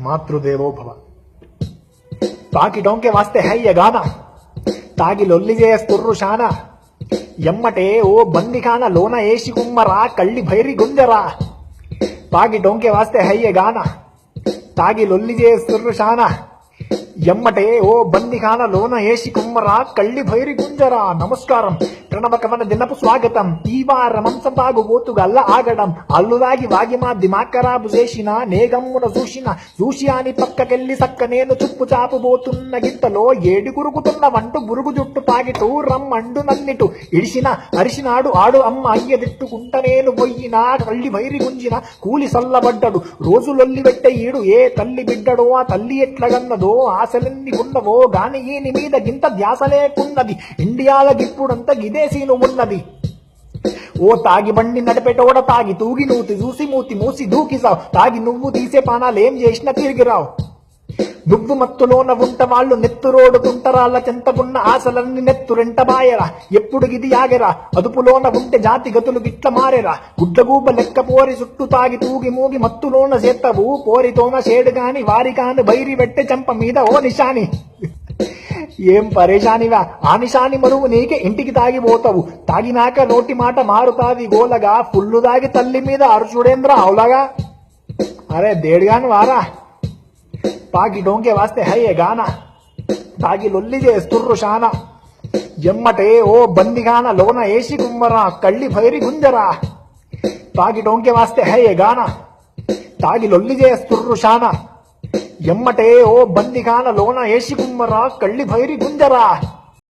మాతృదేవో భవ. తాకి డొంకే వాస్తే హై ये गाना, తాగి లొల్లి చేస్తుర్రు శానా, ఎమ్మటే ఓ బందిఖాన లోన ఏసి కుమ్మరా కళ్ళి భైరి గుంజరా. తాగి డొంకే వాస్తే హై ये गाना, తాగి లొల్లి చేస్తుర్రు శానా, ఎమ్మటే ఓ బందిఖాన లోన ఏసి కుమ్మరా కళ్ళి భైరి గుంజరా. నమస్కారం, ప్రణవ కవన దినపు స్వాగతం. ఈ వారం మంచం తాగుబోతుగల్ల ఆగడం, అల్లుదాగి వాగి మా దిమాకరాబు చేసిన నేగమ్మున చూసి అని పక్కకెళ్ళి సక్క నేను చుప్పు చాపుబోతున్న గింతలో ఏడి గురుగుతున్న వంటు బురుగు జుట్టు తాగిటూ రమ్మండు నన్నిటు ఇడిసిన అరిసినాడు ఆడు అమ్మ అయ్య దిట్టుకుంట నేను పొయ్యినా కళ్ళి భైరి గుంజిన కూలి సల్లబడ్డడు రోజులొల్లి పెట్టే ఈడు ఏ తల్లి బిడ్డడో ఆ తల్లి ఎట్లగన్నదో ఆశలెన్ని ఉన్నవో గాని ఈని మీద గింత ధ్యాస లేకున్నది. ఇండియాల గిప్పుడంతా గిదేసీను ఉన్నది. ఓ తాగి బండి నడిపేటోడ తాగి తూగి నూతి చూసి మూతి మూసి దూకిసావు. తాగి నువ్వు తీసే పానాలేం చేసినా తిరిగిరావు. నువ్వు మత్తులోన ఉంట వాళ్ళు నెత్తురోడుతుంటరాళ్ళ చెంతకున్న ఆశలన్నీ నెత్తురెంట బాయరా. ఎప్పుడు గిది ఆగెరా, అదుపులోన ఉంటే జాతి గతులు గిట్ల మారెరా. గుడ్లగూబ లెక్క పోరి చుట్టూ తాగి తూగి మూగి మత్తులోన చేత్తవు పోరితోన షేడు గాని వారి కాని బైరి పెట్టే చెంప మీద ఓ నిశాని. ఏం పరేషానివా, ఆ నిశాని మరువు నీకే ఇంటికి తాగిపోతావు. తాగినాక నోటి మాట మారుతాది గోలగా, ఫుల్లు తాగి తల్లి మీద అరుచుడేంద్ర అవులగా. అరే దేడుగాని వారా. తాగి డొంకే వాస్తే హై ये गाना, తాగి లొల్లి చేస్తుర్రు శానా, ఎమ్మటే ఓ బందిగాన లోన ఏసి కుమ్మరా కళ్ళి భైరి గుంజరా. తాగి డొంకే వాస్తే హై ये गाना, తాగి లొల్లి చేస్తుర్రు శానా, ఎమ్మటే ఓ బందిగాన లోన ఏసి కుమ్మరా కళ్ళి భైరి గుంజరా.